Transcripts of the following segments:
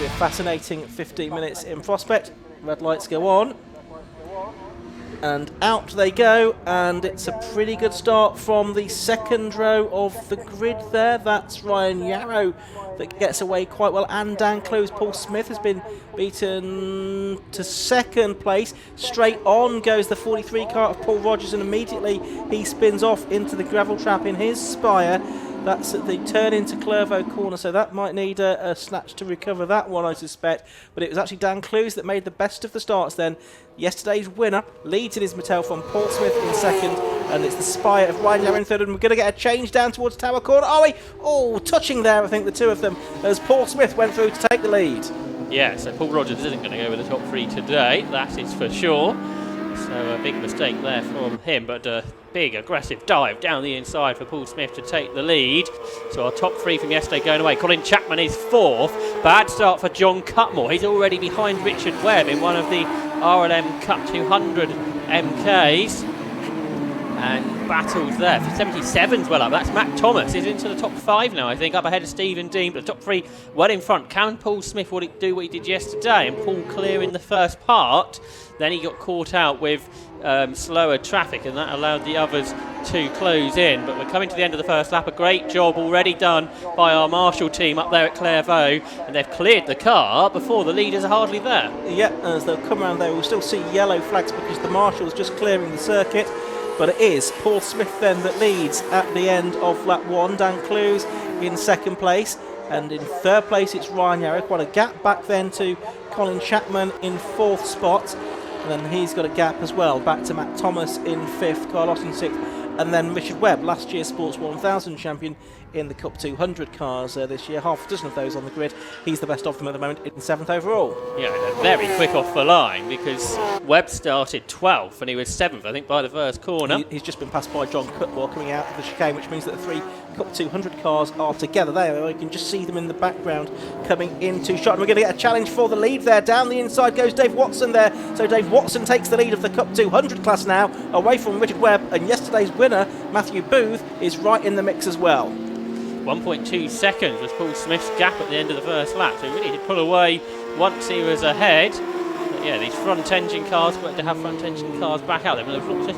be a fascinating 15 minutes in prospect. Red lights go on. And out they go, and it's a pretty good start from the second row of the grid there. That's Ryan Yarrow that gets away quite well, and Dan Close. Paul Smith has been beaten to second place. Straight on goes the 43 car of Paul Rogers, and immediately he spins off into the gravel trap in his Spire. That's at the turn into Clervaux corner, so that might need a snatch to recover that one, I suspect. But it was actually Dan Clues that made the best of the starts then. Yesterday's winner leads in his Mattel from Paul Smith in second, and it's the Spire of Ryan Yarrow in third, and we're going to get a change down towards Tower Corner. Are we? Oh, touching there, I think, the two of them, as Paul Smith went through to take the lead. Yeah, so Paul Rogers isn't going to go with the top three today, that is for sure. So a big mistake there from him, but a big aggressive dive down the inside for Paul Smith to take the lead. So our top three from yesterday going away. Colin Chapman is fourth. Bad start for John Cutmore. He's already behind Richard Webb in one of the RLM Cup 200 MKs. And battles there. 77's well up. That's Matt Thomas. He's into the top five now, I think, up ahead of Stephen Dean. But the top three well in front. Can Paul Smith do what he did yesterday and pull clear in the first part? Then he got caught out with slower traffic, and that allowed the others to close in. But we're coming to the end of the first lap. A great job already done by our Marshall team up there at Clairvaux, and they've cleared the car before the leaders are hardly there. Yeah, as they'll come around there, we'll still see yellow flags because the Marshall's just clearing the circuit. But it is Paul Smith then that leads at the end of lap one. Dan Clues in second place, and in third place it's Ryan Yarrow. Quite a gap back then to Colin Chapman in fourth spot, and then he's got a gap as well back to Matt Thomas in fifth, Carlos in sixth, and then Richard Webb, last year's Sports 1000 champion in the Cup 200 cars this year. Half a dozen of those on the grid. He's the best of them at the moment in seventh overall. Yeah, they're very quick off the line because Webb started 12th and he was seventh, I think, by the first corner. He's just been passed by John Cutmore coming out of the chicane, which means that the three Cup 200 cars are together there. You can just see them in the background coming into shot. And we're going to get a challenge for the lead there. Down the inside goes Dave Watson there. So Dave Watson takes the lead of the Cup 200 class now, away from Richard Webb. And yesterday's winner, Matthew Booth, is right in the mix as well. 1.2 seconds was Paul Smith's gap at the end of the first lap, so he really did pull away once he was ahead. But yeah, these front engine cars, got to have front engine cars back out there. But there's lots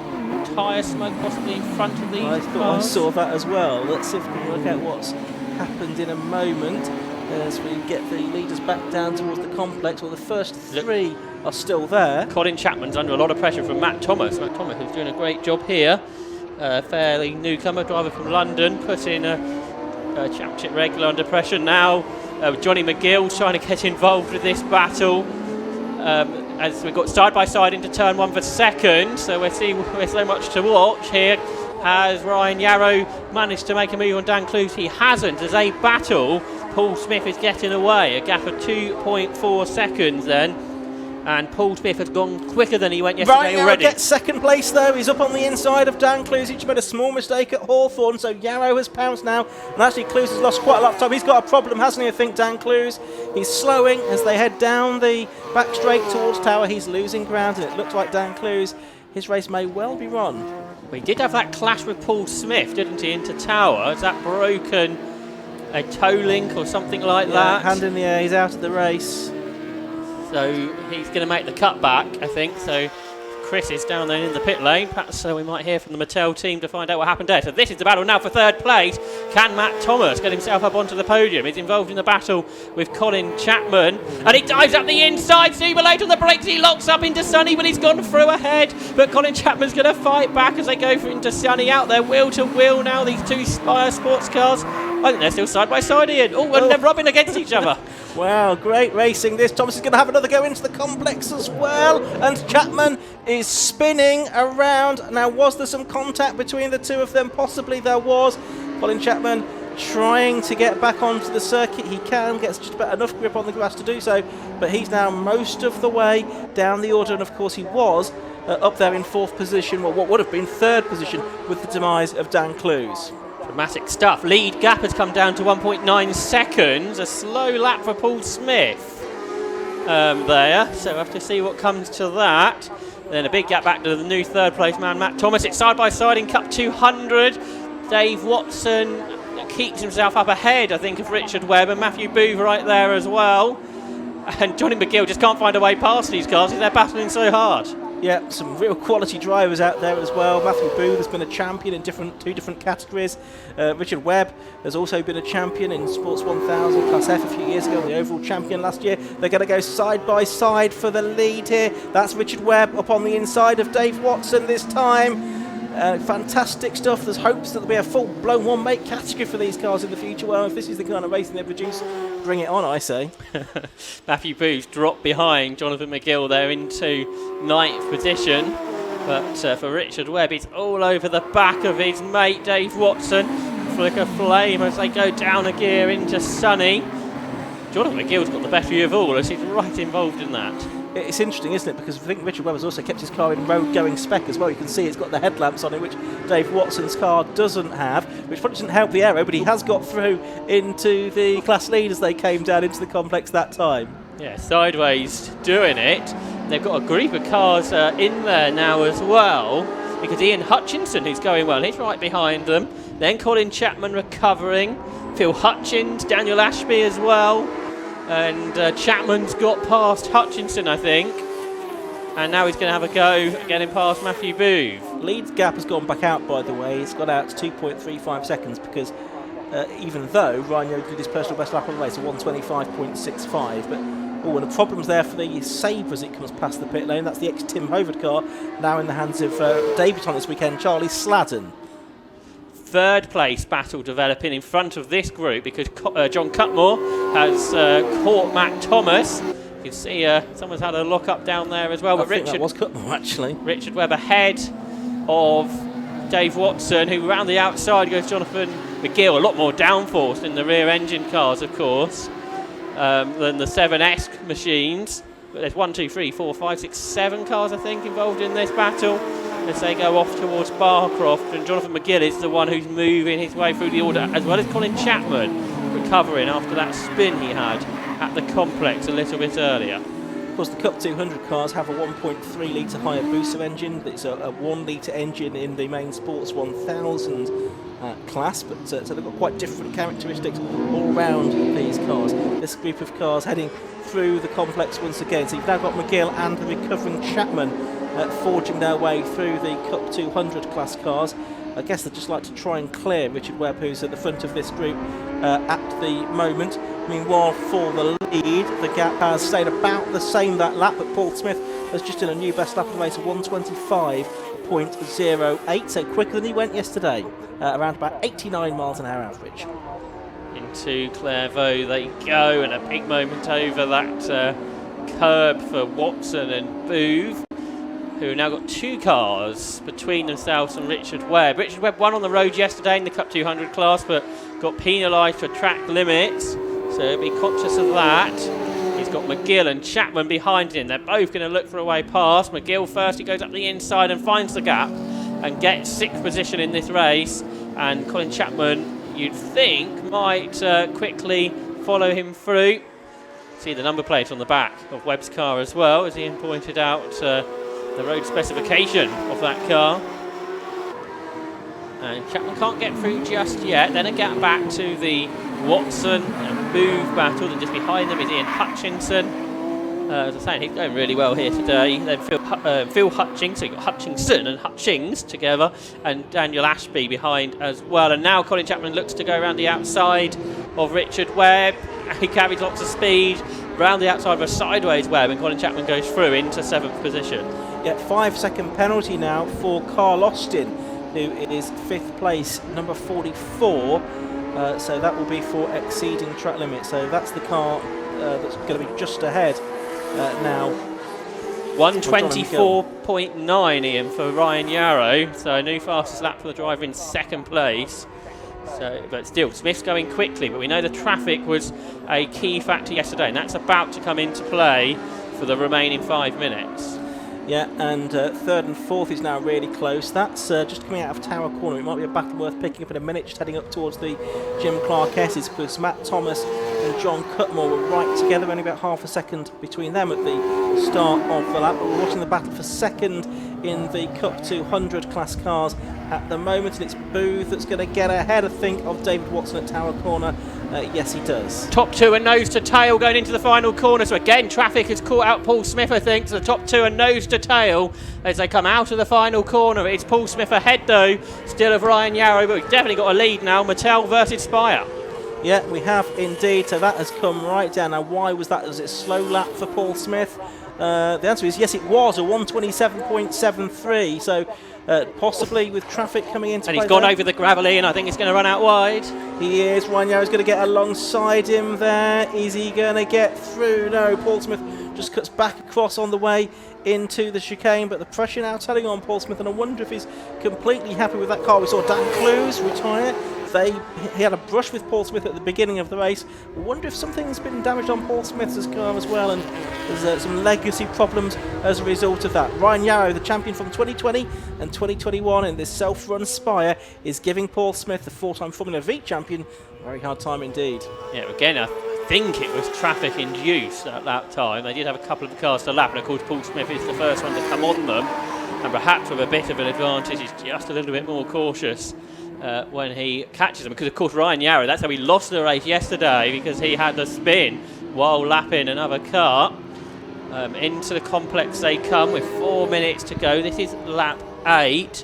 of tyre smoke possibly in front of these I thought cars. I saw that as well. Let's see if we can work out what's happened in a moment as we get the leaders back down towards the complex. Well, the first three are still there. Colin Chapman's under a lot of pressure from Matt Thomas. Matt Thomas is doing a great job here. Fairly newcomer driver from London, put in a championship regular under pressure now. Johnny McGill's trying to get involved with this battle. As we've got side by side into turn one for second, so we're so much to watch here. Has Ryan Yarrow managed to make a move on Dan Clues? He hasn't. As a battle, Paul Smith is getting away. A gap of 2.4 seconds then. And Paul Smith has gone quicker than he went yesterday Ryan already. Yarrow gets second place though. He's up on the inside of Dan Clues. He just made a small mistake at Hawthorne, so Yarrow has pounced now. And actually Clues has lost quite a lot of time. He's got a problem, hasn't he, I think, Dan Clues? He's slowing as they head down the back straight towards Tower. He's losing ground, and it looks like Dan Clues, his race may well be run. We did have that clash with Paul Smith, didn't he, into Tower? Has that broken a toe link or something like that? Hand in the air, he's out of the race. So he's going to make the cut back, I think. So Chris is down there in the pit lane. Perhaps we might hear from the Mattel team to find out what happened there. So this is the battle now for third place. Can Matt Thomas get himself up onto the podium? He's involved in the battle with Colin Chapman. And he dives up the inside. Super late on the brakes. He locks up into Sonny, but he's gone through ahead. But Colin Chapman's going to fight back as they go into Sonny out there. Wheel to wheel now, these two Spire sports cars. I think they're still side by side, Ian. Oh, and they're rubbing against each other. Wow, great racing this. Thomas is going to have another go into the complex as well. And Chapman is spinning around. Now, was there some contact between the two of them? Possibly there was. Colin Chapman trying to get back onto the circuit. He gets just about enough grip on the grass to do so. But he's now most of the way down the order. And, of course, he was up there in fourth position. Well, what would have been third position with the demise of Dan Clues. Dramatic stuff. Lead gap has come down to 1.9 seconds. A slow lap for Paul Smith there. So we'll have to see what comes to that. Then a big gap back to the new third place man, Matt Thomas. It's side by side in Cup 200. Dave Watson keeps himself up ahead, I think, of Richard Webb, and Matthew Booth right there as well. And Johnny McGill just can't find a way past these cars because they're battling so hard. Yeah, some real quality drivers out there as well. Matthew Booth has been a champion in two different categories. Richard Webb has also been a champion in Sports 1000 Class F a few years ago, the overall champion last year. They're going to go side by side for the lead here. That's Richard Webb up on the inside of Dave Watson this time. Fantastic stuff. There's hopes that there'll be a full-blown one-make category for these cars in the future. Well, if this is the kind of racing they produce, bring it on, I say. Matthew Booth dropped behind Jonathan McGill there into ninth position. But for Richard Webb, it's all over the back of his mate Dave Watson. Flicker flame as they go down a gear into Sunny. Jonathan McGill's got the better view of all as he's right involved in that. It's interesting, isn't it? Because I think Richard Webb has also kept his car in road-going spec as well. You can see it's got the headlamps on it, which Dave Watson's car doesn't have, which probably doesn't help the aero, but he has got through into the class lead as they came down into the complex that time. Yeah, sideways doing it. They've got a group of cars in there now as well, because Ian Hutchinson, who's going well, he's right behind them. Then Colin Chapman recovering. Phil Hutchins, Daniel Ashby as well. And Chapman's got past Hutchinson, I think. And now he's going to have a go getting past Matthew Booth. Lead's gap has gone back out, by the way. It's got out to 2.35 seconds because even though Ryan Yoder did his personal best lap on the race, a 125.65, but and the problem's there for the Sabre as it comes past the pit lane. That's the ex-Tim Hovard car, now in the hands of debutant this weekend, Charlie Sladden. Third place battle developing in front of this group because John Cutmore has caught Matt Thomas. You can see someone's had a lock up down there as well. I think that was Cutmore actually. Richard Webb ahead of Dave Watson, who around the outside goes Jonathan McGill. A lot more downforce in the rear engine cars, of course, than the 7S machines. But there's 1, 2, 3, 4, 5, 6, 7 cars I think involved in this battle as they go off towards Barcroft, and Jonathan McGill is the one who's moving his way through the order, as well as Colin Chapman recovering after that spin he had at the complex a little bit earlier. Of course, the Cup 200 cars have a 1.3 litre Hayabusa engine. It's a 1 litre engine in the main Sports 1000 class, but so they've got quite different characteristics all around these cars. This group of cars heading through the complex once again. So you've now got McGill and the recovering Chapman forging their way through the Cup 200 class cars. I guess they'd just like to try and clear Richard Webb, who's at the front of this group at the moment. Meanwhile, for the lead, the gap has stayed about the same that lap, but Paul Smith has just done a new best lap of the race of 125.08, so quicker than he went yesterday, around about 89 miles an hour average. Into Clairvaux they go, and a big moment over that curb for Watson and Booth, who now got 2 cars between themselves and Richard Webb. Richard Webb won on the road yesterday in the Cup 200 class, but got penalised for track limits, so be conscious of that. He's got McGill and Chapman behind him. They're both going to look for a way past. McGill first, he goes up the inside and finds the gap and gets 6th position in this race, and Colin Chapman, you'd think, might quickly follow him through. See the number plate on the back of Webb's car as well, as Ian pointed out the road specification of that car. And Chapman can't get through just yet. Then a gap back to the Watson and Booth battle, and just behind them is Ian Hutchinson. As I say, he's going really well here today. Then Phil Hutchings, so you've got Hutchinson and Hutchings together, and Daniel Ashby behind as well. And now Colin Chapman looks to go around the outside of Richard Webb. He carries lots of speed round the outside of a sideways Webb, and Colin Chapman goes through into 7th position. Yeah, 5-second penalty now for Carl Austin, who is 5th place, number 44. So that will be for exceeding track limit. So that's the car that's going to be just ahead now. 124.9, Ian, for Ryan Yarrow. So a new fastest lap for the driver in 2nd place. So, but still, Smith's going quickly. But we know the traffic was a key factor yesterday, and that's about to come into play for the remaining 5 minutes. Yeah, and 3rd and 4th is now really close. That's just coming out of Tower Corner. It might be a battle worth picking up in a minute, just heading up towards the Jim Clark S's, because Matt Thomas and John Cutmore were right together, only about half a second between them at the start of the lap. But we're watching the battle for second in the Cup 200 class cars at the moment, and it's Booth that's going to get ahead, I think, of David Watson at Tower Corner. Yes, he does. Top two are nose to tail going into the final corner. So again, traffic has caught out Paul Smith, I think. So the top two are nose to tail as they come out of the final corner. It's Paul Smith ahead, though, still of Ryan Yarrow, but we've definitely got a lead now. Mattel versus Spire. Yeah, we have indeed. So that has come right down. Now, why was that? Was it a slow lap for Paul Smith? The answer is yes, it was a 127.73. So possibly with traffic coming into and play. He's gone there. over the gravelly, and I think it's going to run out wide. He is. Ryan Yarrow's going to get alongside him there. Is he going to get through? No, Paul Smith just cuts back across on the way into the chicane, but the pressure now telling on Paul Smith, and I wonder if he's completely happy with that car. We saw Dan Clues retire. He had a brush with Paul Smith at the beginning of the race. I wonder if something's been damaged on Paul Smith's car as well, and there's some legacy problems as a result of that. Ryan Yarrow, the champion from 2020 and 2021 in this self-run Spire, is giving Paul Smith, the four-time Formula V champion, a very hard time indeed. Yeah, again, I think it was traffic induced at that time. They did have a couple of cars to lap, and of course Paul Smith is the first one to come on them, and perhaps with a bit of an advantage, he's just a little bit more cautious when he catches them, because of course Ryan Yarrow, that's how he lost the race yesterday, because he had the spin while lapping another car. Into the complex they come with 4 minutes to go. This is lap 8.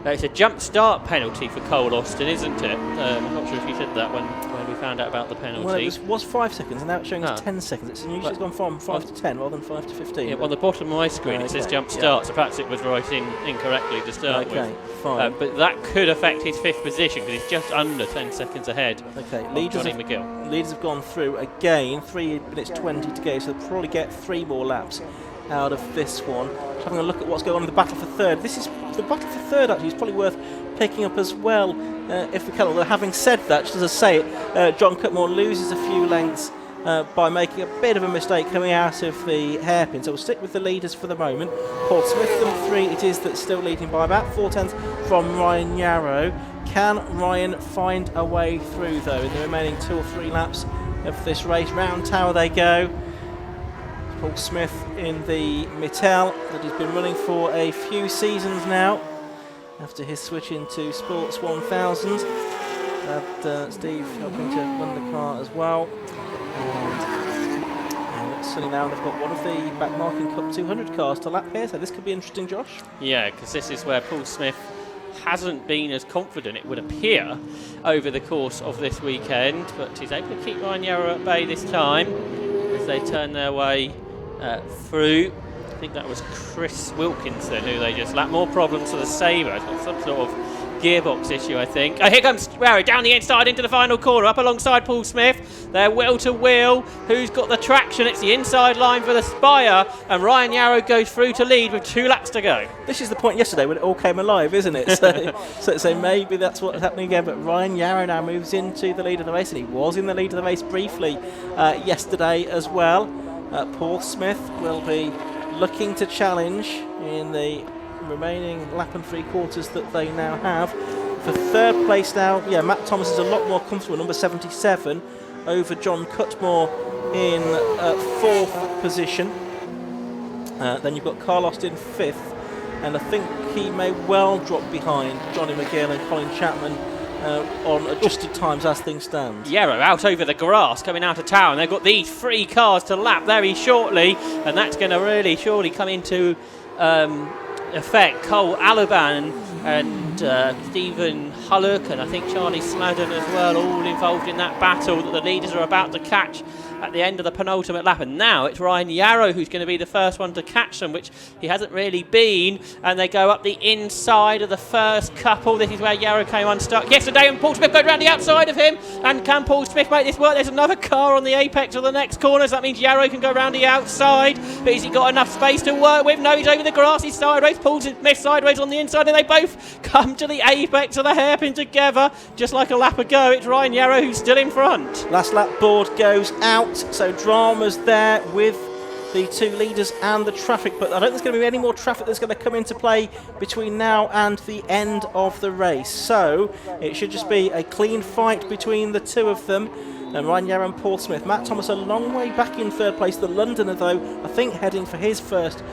It's a jump start penalty for Cole Austin, isn't it? I'm not sure if you said that when we found out about the penalty. Well, it was 5 seconds, and now it's showing us 10 seconds. It's usually gone from 5 to 10 rather than 5 to 15. Yeah, on the bottom of my screen it says jump start, so perhaps it was writing incorrectly to start with. Fine. But that could affect his 5th position, because he's just under 10 seconds ahead of Johnny McGill. Leaders have gone through again, 3 minutes 20 to go, so they'll probably get 3 more laps out of this one. Just having a look at what's going on in the battle for third. This is the battle for third, actually, is probably worth picking up as well, if we can. Although having said that, just as I say it, John Cutmore loses a few lengths by making a bit of a mistake coming out of the hairpin. So we'll stick with the leaders for the moment. Paul Smith, number 3, it is that's still leading by about 4/10 from Ryan Yarrow. Can Ryan find a way through, though, in the remaining 2 or 3 laps of this race? Round tower they go. Paul Smith in the Mittel that he's been running for a few seasons now, after his switch into Sports 1000. Steve helping to run the car as well. And it's sunny now, they've got one of the backmarking Cup 200 cars to lap here, so this could be interesting, Josh. Yeah, because this is where Paul Smith hasn't been as confident, it would appear, over the course of this weekend, but he's able to keep Ryan Yarrow at bay this time as they turn their way through. I think that was Chris Wilkinson who they just lapped. More problems for the Sabre. It's got some sort of gearbox issue, I think. Here comes Yarrow down the inside into the final corner, up alongside Paul Smith. They're wheel to wheel. Who's got the traction? It's the inside line for the Spire, and Ryan Yarrow goes through to lead with 2 laps to go. This is the point yesterday when it all came alive, isn't it? So maybe that's what's happening again. But Ryan Yarrow now moves into the lead of the race, and he was in the lead of the race briefly yesterday as well. Paul Smith will be looking to challenge in the remaining lap and 3/4 that they now have. For third place now, Matt Thomas is a lot more comfortable, number 77, over John Cutmore in 4th position. Then you've got Carl Austin 5th, and I think he may well drop behind Johnny McGill and Colin Chapman on adjusted times as things stand. Yarrow out over the grass coming out of town. They've got these 3 cars to lap very shortly, and that's going to really surely come into effect. Cole Alaban and Stephen Hullock, and I think Charlie Sladden as well, all involved in that battle that the leaders are about to catch at the end of the penultimate lap. And now it's Ryan Yarrow who's going to be the first one to catch them, which he hasn't really been, and they go up the inside of the first couple. This is where Yarrow came unstuck yesterday, and Paul Smith goes around the outside of him. And can Paul Smith make this work? There's another car on the apex of the next corner, so that means Yarrow can go around the outside, but has he got enough space to work with? No, he's over the grass, he's sideways. Paul Smith sideways on the inside, and they both come to the apex of the hairpin together, just like a lap ago. It's Ryan Yarrow who's still in front. Last lap board goes out, so drama's there with the 2 leaders and the traffic, but I don't think there's going to be any more traffic that's going to come into play between now and the end of the race. So it should just be a clean fight between the 2 of them. and Ryan Yarrow and Paul Smith. Matt Thomas a long way back in third place. The Londoner, though, I think heading for his first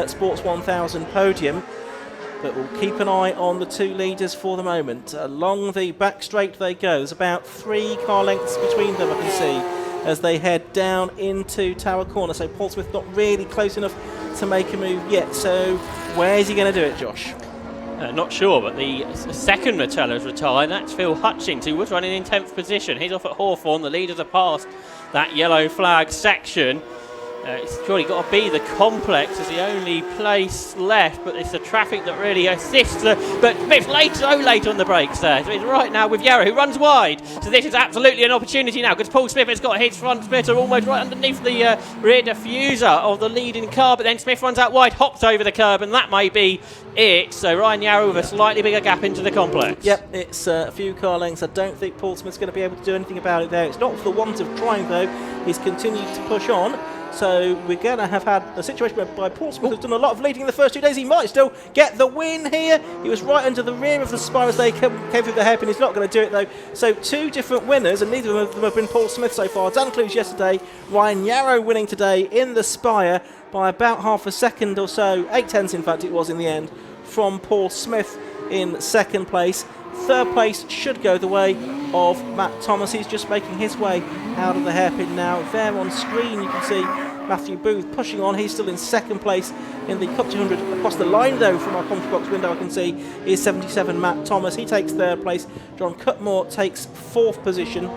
Sports 1000 podium. But we'll keep an eye on the two leaders for the moment. Along the back straight they go. There's about 3 car lengths between them, I can see, as they head down into Tower Corner. So Paul Smith not really close enough to make a move yet. So where's he going to do it, Josh? Not sure, but the second Metello's retired. That's Phil Hutchings, who was running in 10th position. He's off at Hawthorn. The leaders are past that yellow flag section. It's surely got to be the complex as the only place left, but it's the traffic that really assists. But Smith's so late on the brakes there. So it's right now with Yarrow, who runs wide. So this is absolutely an opportunity now, because Paul Smith has got his front splitter almost right underneath the rear diffuser of the leading car, but then Smith runs out wide, hops over the curb, and that may be it. So Ryan Yarrow with a slightly bigger gap into the complex. Yep, it's a few car lengths. I don't think Paul Smith's going to be able to do anything about it there. It's not for the want of trying, though. He's continued to push on. So we're going to have had a situation whereby Paul Smith has done a lot of leading in the first 2 days. He might still get the win here. He was right under the rear of the Spire as they came through the hairpin. He's not going to do it, though. So 2 different winners, and neither of them have been Paul Smith so far. Dan Clues yesterday, Ryan Yarrow winning today in the Spire by about half a second or so, 8/10 in fact it was in the end, from Paul Smith in second place. Third place should go the way of Matt Thomas. He's just making his way out of the hairpin now. There on screen you can see Matthew Booth pushing on. He's still in second place in the Cup 200. Across the line, though, from our commentary box window I can see is 77 Matt Thomas. He takes third place. John Cutmore takes fourth position.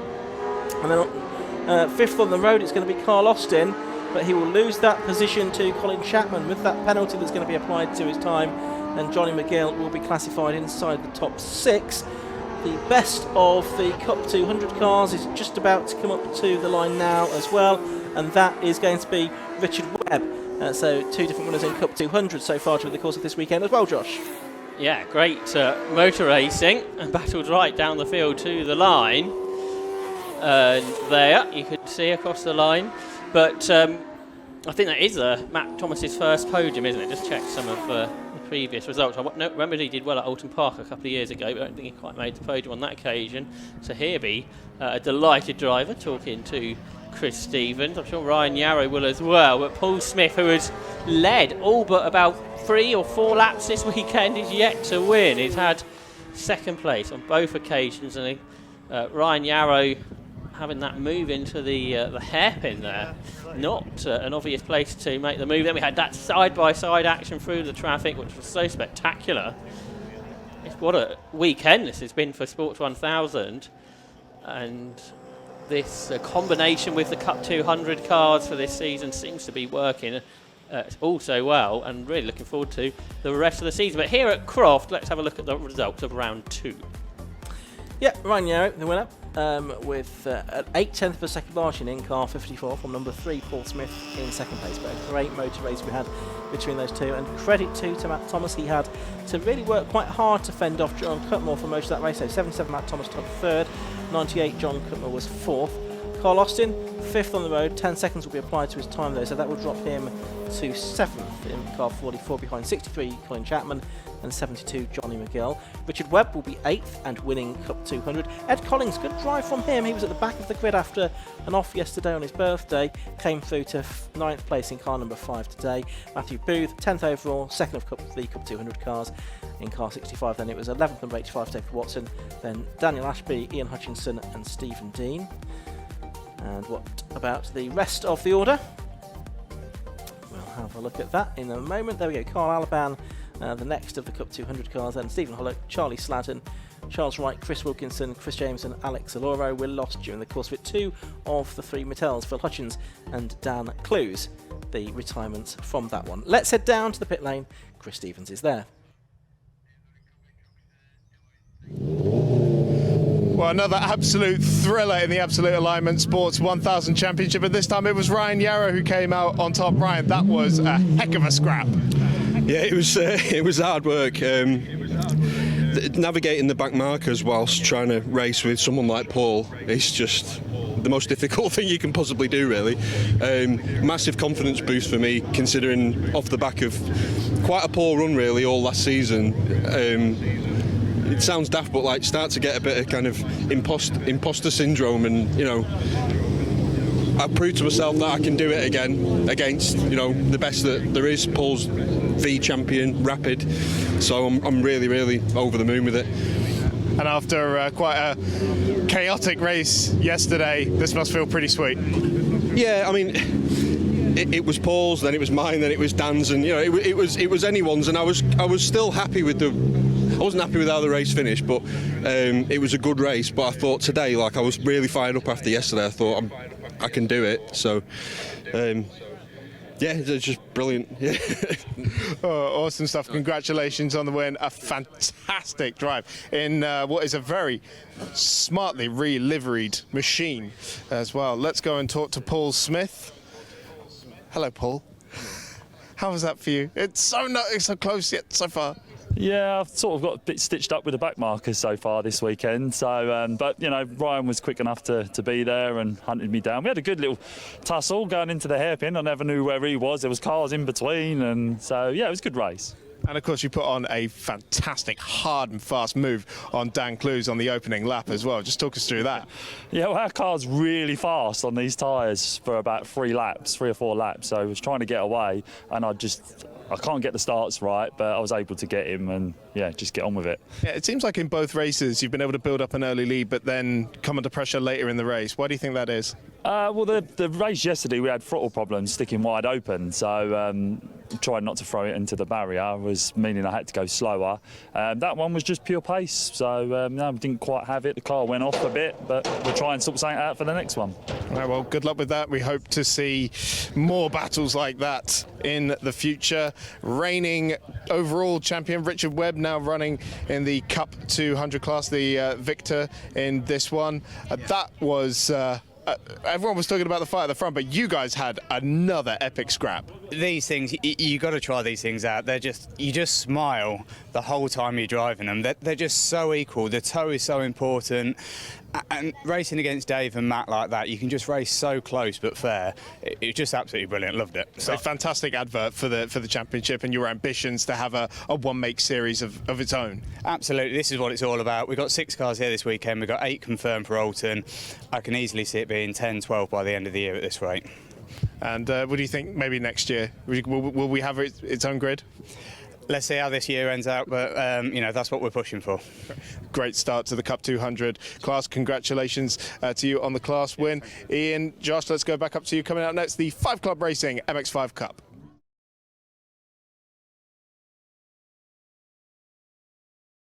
And then fifth on the road it's going to be Carl Austin, but he will lose that position to Colin Chapman with that penalty that's going to be applied to his time, and Johnny McGill will be classified inside the top 6. The best of the Cup 200 cars is just about to come up to the line now as well, and that is going to be Richard Webb. So 2 different winners in Cup 200 so far during the course of this weekend as well, Josh. Yeah, great motor racing, and battled right down the field to the line. There, you could see across the line. But I think that is Matt Thomas's first podium, isn't it? Just check some of the previous results. I remember he did well at Alton Park a couple of years ago, but I don't think he quite made the podium on that occasion. So here be a delighted driver talking to Chris Stevens. I'm sure Ryan Yarrow will as well. But Paul Smith, who has led all but about 3 or 4 laps this weekend, is yet to win. He's had second place on both occasions, and Ryan Yarrow having that move into the hairpin there, not an obvious place to make the move. Then we had that side-by-side action through the traffic, which was so spectacular. What a weekend this has been for Sports 1000, and this combination with the Cup 200 cars for this season seems to be working also well, and really looking forward to the rest of the season. But here at Croft, let's have a look at the results of round 2. Yeah, Ryan Yarrow, the winner, with an 8/10 of a second margin in car 54 from number 3, Paul Smith, in second place. But a great motor race we had between those two, and credit too to Matt Thomas. He had to really work quite hard to fend off John Cutmore for most of that race. So 77 Matt Thomas took third, 98 John Cutmore was fourth. Carl Austin, 5th on the road, 10 seconds will be applied to his time though, so that will drop him to 7th in car 44 behind 63 Colin Chapman and 72 Johnny McGill. Richard Webb will be 8th and winning Cup 200. Ed Collins, good drive from him. He was at the back of the grid after an off yesterday on his birthday. Came through to 9th place in car number 5 today. Matthew Booth, 10th overall, 2nd of the Cup 200 cars in car 65. Then it was 11th number 85, David Watson. Then Daniel Ashby, Ian Hutchinson and Stephen Dean. And what about the rest of the order? We'll have a look at that in a moment. There we go, Carl Alaban, the next of the Cup 200 cars, then Stephen Hollock, Charlie Slatton, Charles Wright, Chris Wilkinson, Chris James and Alex Aloro were lost during the course of it. 2 of the 3 Mattels, Phil Hutchins and Dan Clues, the retirements from that one. Let's head down to the pit lane. Chris Stevens is there. Well, another absolute thriller in the Absolute Alignment Sports 1000 Championship, and this time it was Ryan Yarrow who came out on top. Ryan, that was a heck of a scrap. Yeah, it was hard work. Navigating the back markers whilst trying to race with someone like Paul is just the most difficult thing you can possibly do, really. Massive confidence boost for me, considering off the back of quite a poor run, really, all last season. it sounds daft, but like start to get a bit of kind of imposter syndrome, and I proved to myself that I can do it again against the best that there is. Paul's V champion, rapid, so I'm really, really over the moon with it. And after quite a chaotic race yesterday, this must feel pretty sweet. Yeah, I mean, it was Paul's, then it was mine, then it was Dan's, and it was anyone's, and I was still happy with I wasn't happy with how the race finished, but it was a good race. But I thought today, like, I was really fired up after yesterday. I thought I can do it. So. Yeah, it's just brilliant. Yeah. Oh, awesome stuff. Congratulations on the win. A fantastic drive in what is a very smartly re-liveried machine as well. Let's go and talk to Paul Smith. Hello, Paul. How was that for you? It's so close yet so far. Yeah, I've sort of got a bit stitched up with the back markers so far this weekend. So, but Ryan was quick enough to be there and hunted me down. We had a good little tussle going into the hairpin. I never knew where he was. There was cars in between, and so yeah, it was a good race. And of course, you put on a fantastic, hard and fast move on Dan Clues on the opening lap as well. Just talk us through that. Yeah, well, our car's really fast on these tyres for about 3 or 4 laps. So I was trying to get away, and I can't get the starts right, but I was able to get him and, yeah, just get on with it. Yeah, it seems like in both races you've been able to build up an early lead, but then come under pressure later in the race. Why do you think that is? Well, the race yesterday, we had throttle problems sticking wide open, so trying not to throw it into the barrier was meaning I had to go slower. That one was just pure pace, so no, we didn't quite have it. The car went off a bit, but we'll try and sort something out for the next one. All right, well, good luck with that. We hope to see more battles like that in the future. Reigning overall champion Richard Webb now running in the Cup 200 class, the victor in this one. That was... everyone was talking about the fight at the front, but you guys had another epic scrap. These things, you got to try these things out. You just smile the whole time you're driving them. They're just so equal. The toe is so important. And racing against Dave and Matt like that, you can just race so close but fair. It's just absolutely brilliant. Loved it. So a fantastic advert for the championship and your ambitions to have a one-make series of its own. Absolutely. This is what it's all about. We've got 6 cars here this weekend. We've got 8 confirmed for Alton. I can easily see it being 10, 12 by the end of the year at this rate. And what do you think maybe next year? Will we have its own grid? Let's see how this year ends out, but that's what we're pushing for. Great start to the Cup 200 class. Congratulations to you on the class win. Ian, Josh, let's go back up to you. Coming out next, the 5 Club Racing MX5 Cup.